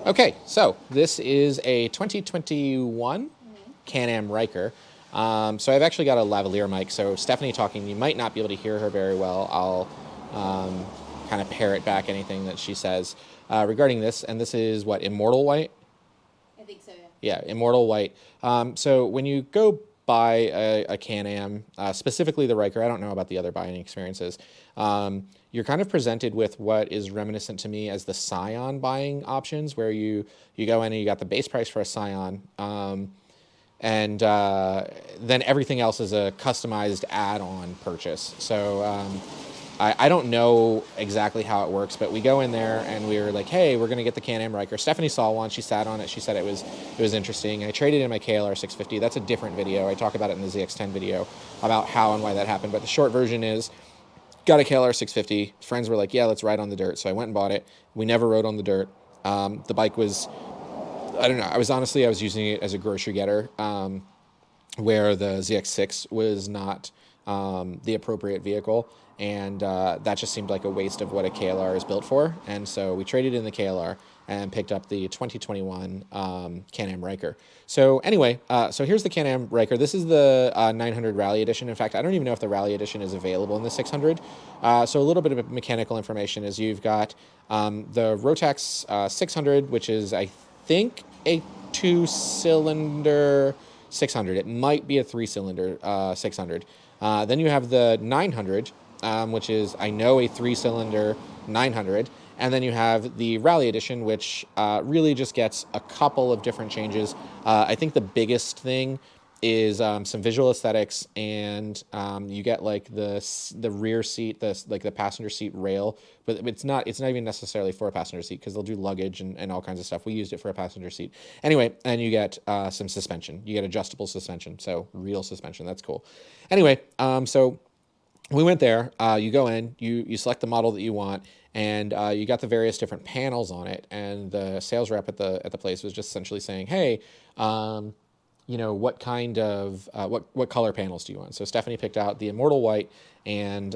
Okay, so this is a 2021 Can-Am Ryker. So I've actually got a lavalier mic, so Stephanie talking, you might not be able to hear her very well. I'll kind of parrot back anything that she says regarding this, and this is what, Immortal White? I think so, yeah. Yeah, Immortal White. So when you go buy a Can-Am, specifically the Ryker, I don't know about the other buying experiences, you're kind of presented with what is reminiscent to me as the Scion buying options, where you go in and you got the base price for a Scion, and then everything else is a customized add-on purchase. So I don't know exactly how it works, but we go in there and we were like, hey, we're going to get the Can-Am Ryker. Stephanie saw one. She sat on it. She said it was interesting. I traded in my KLR 650. That's a different video. I talk about it in the ZX10 video about how and why that happened. But the short version is, got a KLR 650. Friends were like, yeah, let's ride on the dirt. So I went and bought it. We never rode on the dirt. The bike was, I don't know. I was using it as a grocery getter, where the ZX6 was not the appropriate vehicle, and that just seemed like a waste of what a KLR is built for. And so we traded in the KLR and picked up the 2021 Can-Am Ryker. So anyway, so here's the Can-Am Ryker. This is the 900 Rally Edition. In fact, I don't even know if the Rally Edition is available in the 600. So a little bit of mechanical information is you've got the Rotax 600, which is, I think, a 2-cylinder 600. It might be a 3-cylinder 600. Then you have the 900, which is, I know, a 3-cylinder 900. And then you have the Rally Edition, which really just gets a couple of different changes. I think the biggest thing is some visual aesthetics, and you get like the rear seat, like the passenger seat rail, but it's not even necessarily for a passenger seat, because they'll do luggage and all kinds of stuff. We used it for a passenger seat anyway. And you get some suspension. You get adjustable suspension, so real suspension. That's cool. Anyway, so we went there. You go in, you select the model that you want, and you got the various different panels on it. And the sales rep at the place was just essentially saying, hey, what kind of what color panels do you want? So Stephanie picked out the Immortal White, and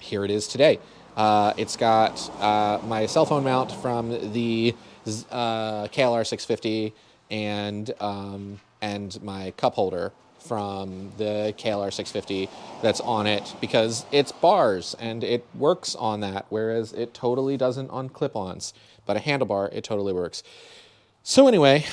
here it is today. It's got my cell phone mount from the KLR 650, and my cup holder from the KLR 650 that's on it, because it's bars and it works on that, whereas it totally doesn't on clip-ons. But a handlebar, it totally works. So anyway,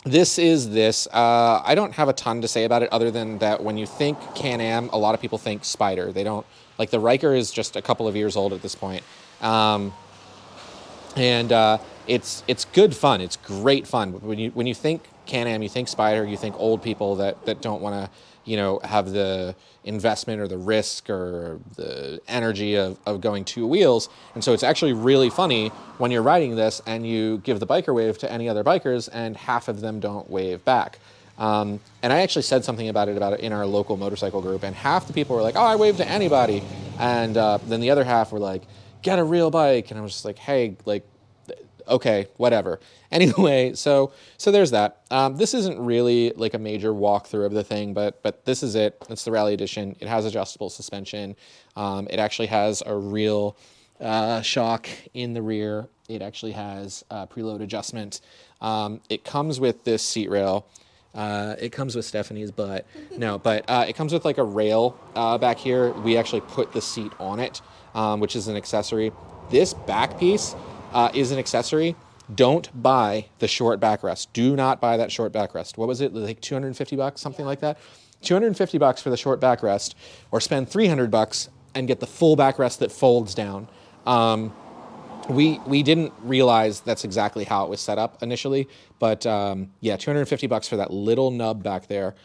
this is this. I don't have a ton to say about it, other than that when you think Can-Am, a lot of people think Spider. They don't, like, the Ryker is just a couple of years old at this point. It's good fun. It's great fun. When you think Can-Am, you think Spider, you think old people that don't want to, have the investment or the risk or the energy of going two wheels. And so it's actually really funny when you're riding this and you give the biker wave to any other bikers and half of them don't wave back. And I actually said something about it in our local motorcycle group, and half the people were like, oh, I wave to anybody. And then the other half were like, get a real bike. And I was just like, hey, like, okay, whatever. Anyway, so there's that. This isn't really like a major walkthrough of the thing, but this is it. It's the Rally Edition. It has adjustable suspension. It actually has a real shock in the rear. It actually has preload adjustment. It comes with this seat rail. It comes with Stephanie's butt. No, but it comes with like a rail back here. We actually put the seat on it, which is an accessory. This back piece is an accessory. Don't buy the short backrest. Do not buy that short backrest. What was it, like $250, something like that? $250 for the short backrest, or spend $300 and get the full backrest that folds down. We didn't realize that's exactly how it was set up initially, but yeah, $250 for that little nub back there.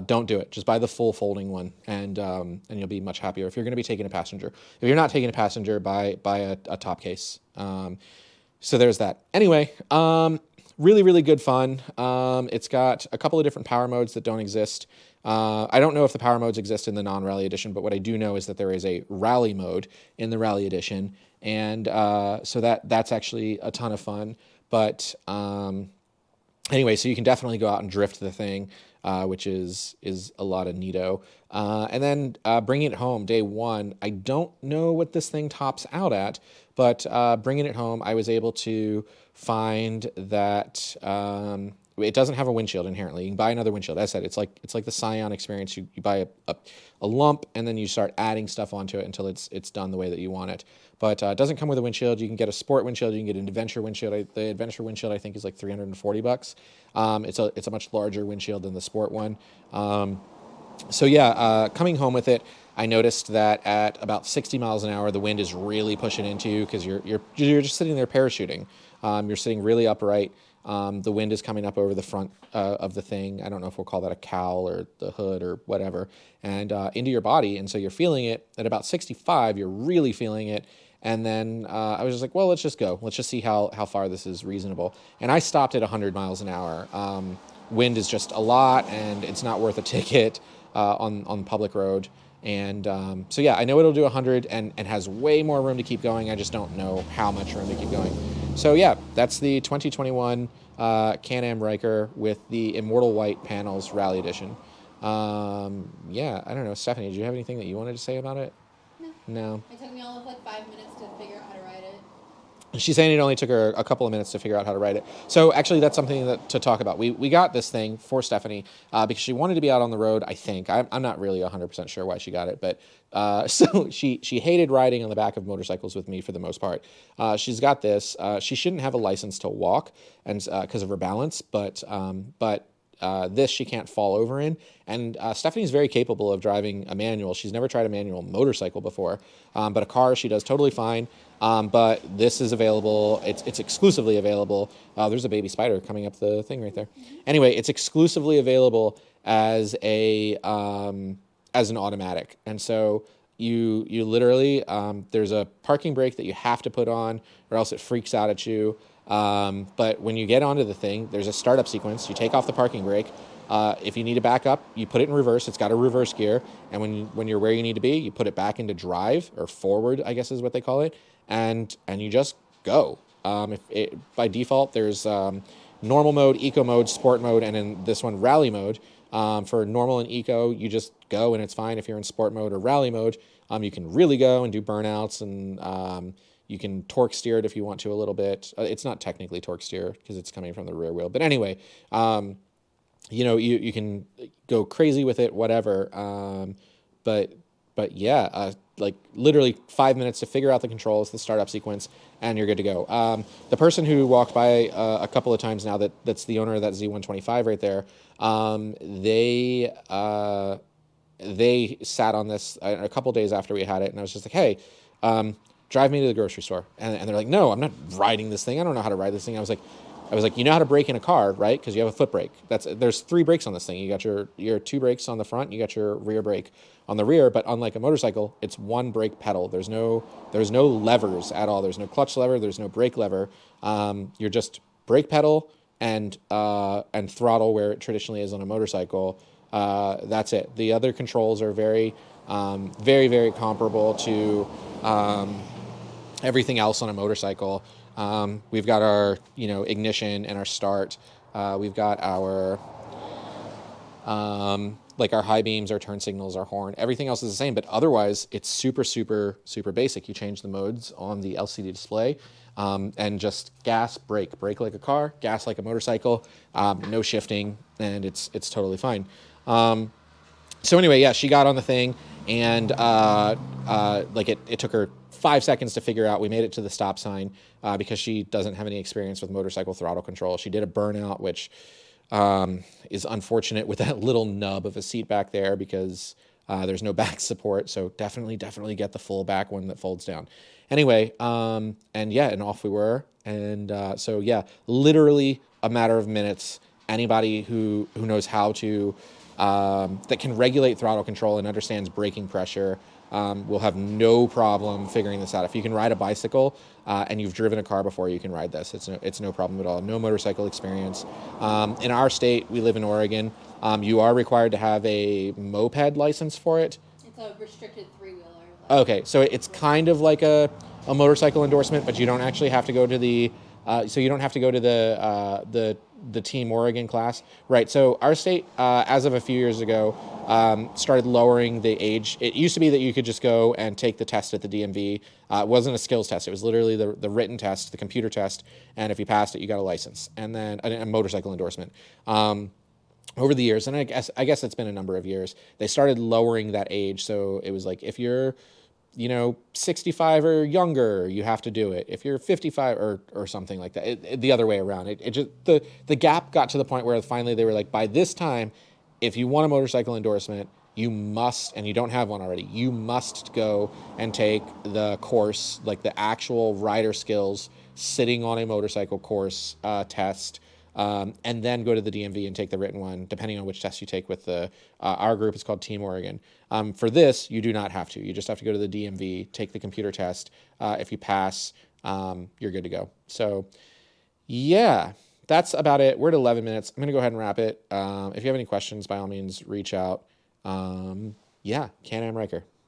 Don't do it. Just buy the full folding one, and you'll be much happier. If you're going to be taking a passenger, if you're not taking a passenger, buy a top case. So there's that. Anyway, really, really good fun. It's got a couple of different power modes that don't exist. I don't know if the power modes exist in the non-Rally Edition, but what I do know is that there is a Rally mode in the Rally Edition, and so that's actually a ton of fun. But anyway, so you can definitely go out and drift the thing, which is a lot of neato. And then bringing it home day one, I don't know what this thing tops out at, But bringing it home, I was able to find that it doesn't have a windshield inherently. You can buy another windshield. As I said, it's like the Scion experience. You buy a lump and then you start adding stuff onto it until it's done the way that you want it. But it doesn't come with a windshield. You can get a sport windshield. You can get an adventure windshield. The adventure windshield I think is like $340. It's a much larger windshield than the sport one. So yeah, coming home with it, I noticed that at about 60 miles an hour, the wind is really pushing into you because you're just sitting there parachuting. You're sitting really upright. The wind is coming up over the front of the thing. I don't know if we'll call that a cowl or the hood or whatever, and into your body. And so you're feeling it at about 65. You're really feeling it. And then I was just like, well, let's just go. Let's just see how far this is reasonable. And I stopped at 100 miles an hour. Wind is just a lot, and it's not worth a ticket on public road. And so yeah, I know it'll do 100 and has way more room to keep going. I just don't know how much room to keep going. So yeah, that's the 2021 Can-Am Ryker with the Immortal White panels Rally Edition. Yeah, I don't know. Stephanie, did you have anything that you wanted to say about it? No. It took me all of like 5 minutes to figure out how to ride it. She's saying it only took her a couple of minutes to figure out how to write it. So actually, that's something to talk about. We got this thing for Stephanie because she wanted to be out on the road, I think. I'm not really 100% sure why she got it. But so she hated riding on the back of motorcycles with me for the most part. She's got this. She shouldn't have a license to walk and because of her balance, but this she can't fall over in. And Stephanie's very capable of driving a manual. She's never tried a manual motorcycle before, but a car she does totally fine. But this is available. It's exclusively available. There's a baby spider coming up the thing right there. Anyway, it's exclusively available as an automatic. And so you literally, there's a parking brake that you have to put on or else it freaks out at you. But when you get onto the thing, there's a startup sequence. You take off the parking brake. If you need to back up, you put it in reverse. It's got a reverse gear. And when you're where you need to be, you put it back into drive or forward, I guess is what they call it. And you just go. By default, there's normal mode, eco mode, sport mode, and in this one, rally mode. For normal and eco, you just go and it's fine. If you're in sport mode or rally mode, you can really go and do burnouts and you can torque steer it if you want to a little bit. It's not technically torque steer because it's coming from the rear wheel. But anyway, you can go crazy with it, whatever. But yeah, like literally 5 minutes to figure out the controls, the startup sequence, and you're good to go. The person who walked by a couple of times now, that's the owner of that Z125 right there, they sat on this a couple days after we had it, and I was just like, hey, drive me to the grocery store. And they're like, no, I'm not riding this thing. I don't know how to ride this thing. I was like, you know how to brake in a car, right? Because you have a foot brake. There's 3 brakes on this thing. You got your 2 brakes on the front. You got your rear brake on the rear. But unlike a motorcycle, it's one brake pedal. There's no levers at all. There's no clutch lever. There's no brake lever. You're just brake pedal and throttle where it traditionally is on a motorcycle. That's it. The other controls are very, very, very comparable to everything else on a motorcycle. We've got our, ignition and our start. We've got our, like our high beams, our turn signals, our horn. Everything else is the same, but otherwise it's super, super, super basic. You change the modes on the LCD display, and just gas, brake like a car, gas like a motorcycle, no shifting, and it's totally fine. So anyway, yeah, she got on the thing, and it took her 5 seconds to figure out. We made it to the stop sign because she doesn't have any experience with motorcycle throttle control. She did a burnout, which is unfortunate with that little nub of a seat back there because there's no back support. So definitely get the full back one that folds down. Anyway, and off we were. And so yeah, literally a matter of minutes. Anybody who knows how to that can regulate throttle control and understands braking pressure will have no problem figuring this out. If you can ride a bicycle and you've driven a car before, you can ride this. It's no problem at all. No motorcycle experience. In our state, we live in Oregon. You are required to have a moped license for it. It's a restricted 3-wheeler. Okay, so it's kind of like a motorcycle endorsement, but you don't actually have to go to the the Team Oregon class, right? So our state, as of a few years ago, started lowering the age. It used to be that you could just go and take the test at the DMV. It wasn't a skills test. It was literally the written test, the computer test. And if you passed it, you got a license and then a motorcycle endorsement. Over the years, and I guess it's been a number of years, they started lowering that age. So it was like, if you're 65 or younger, you have to do it. If you're 55 or something like that, the other way around. It just, the gap got to the point where finally they were like, by this time, if you want a motorcycle endorsement, you must, and you don't have one already, you must go and take the course, like the actual rider skills, sitting on a motorcycle course test, and then go to the DMV and take the written one, depending on which test you take with our group. It's called Team Oregon. For this, you do not have to. You just have to go to the DMV, take the computer test. If you pass, you're good to go. So, yeah, that's about it. We're at 11 minutes. I'm going to go ahead and wrap it. If you have any questions, by all means, reach out. Yeah, Can-Am Ryker.